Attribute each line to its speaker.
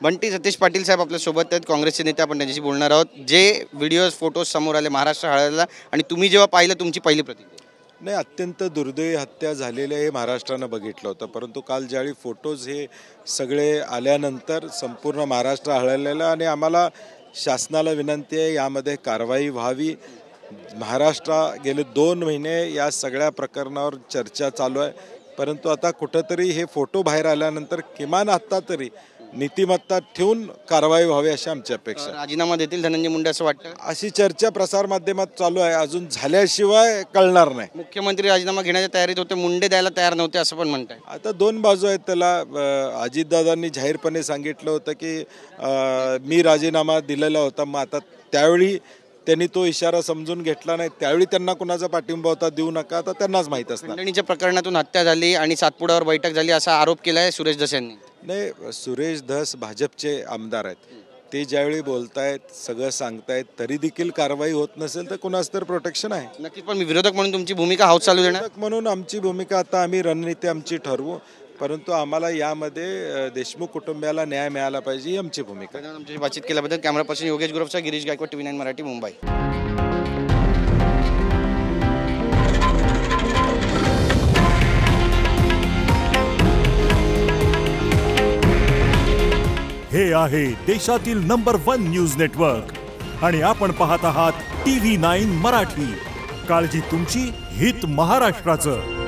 Speaker 1: बंटी सतीश पाटील साहेब आपल्या सोबत आहेत, काँग्रेसचे नेते. आपण त्यांच्याशी बोलणार आहोत. जे व्हिडिओज फोटोज समोर आले महाराष्ट्र हळदला आणि तुम्ही जेव्हा पाहिलं तुमची पहिली प्रतिक्रिया?
Speaker 2: नाही, अत्यंत दुर्दैवी हत्या झालेली हे महाराष्ट्रानं बघितलं होतं, परंतु काल ज्यावेळी फोटोज हे सगळे आल्यानंतर संपूर्ण महाराष्ट्र हळहळलेलं आणि आम्हाला शासनाला विनंती आहे यामध्ये कारवाई व्हावी. महाराष्ट्र गेले 2 महिने या सगळ्या प्रकरणावर चर्चा चालू आहे, परंतु आता कुठंतरी हे फोटो बाहेर आल्यानंतर किमान आता तरी नीतिमत्ता ठेवून कारवाई व्हावी अशी आमची अपेक्षा आहे.
Speaker 1: राजीनामा देतील धनंजय मुंडे असं वाटतं?
Speaker 2: अशी चर्चा प्रसारमाध्यमात चालू आहे, अजून झाल्याशिवाय कळणार नाही.
Speaker 1: मुख्यमंत्री राजीनामा घेण्याच्या तयारीत होते, मुंडे द्यायला तयार नव्हते असं पण म्हणताय.
Speaker 2: आता 2 बाजू आहेत त्याला. अजितदादांनी जाहीरपणे सांगितलं होतं की मी राजीनामा दिलेला होता, मग आता त्यावेळी त्यांनी तो इशारा समजून घेतला नाही, त्यावेळी त्यांना कुणाचा पाठिंबा होता देऊ नका, आता त्यांनाच माहीत असणार.
Speaker 1: खंडणीच्या प्रकरणातून हत्या झाली आणि सातपुड्यावर बैठक झाली असा आरोप केलाय सुरेश धस यांनी.
Speaker 2: नाही, सुरेश धस भाजपचे आमदार आहेत, ते ज्यावेळी बोलतायत सगळं सांगतायत तरी देखील कारवाई होत नसेल तर कुणाच तर प्रोटेक्शन आहे.
Speaker 1: नक्कीच, पण विरोधक म्हणून तुमची भूमिका हाऊस चालू देणार?
Speaker 2: विरोधक म्हणून आमची भूमिका आता आम्ही रणनीती आमची ठरवू, परंतु आम्हाला यामध्ये देशमुख कुटुंबियाला न्याय मिळाला पाहिजे ही आमची भूमिका.
Speaker 1: आमच्याशी बातचीत केल्याबद्दल कॅमेरा पर्सन योगेश गुरवचा, गिरीश गायकवाड, TV9 मराठी, मुंबई.
Speaker 3: हे आहे देशातील नंबर 1 न्यूज नेटवर्क आणि आपण पाहत आहात TV9 मराठी. काळजी तुमची, हित महाराष्ट्राचं.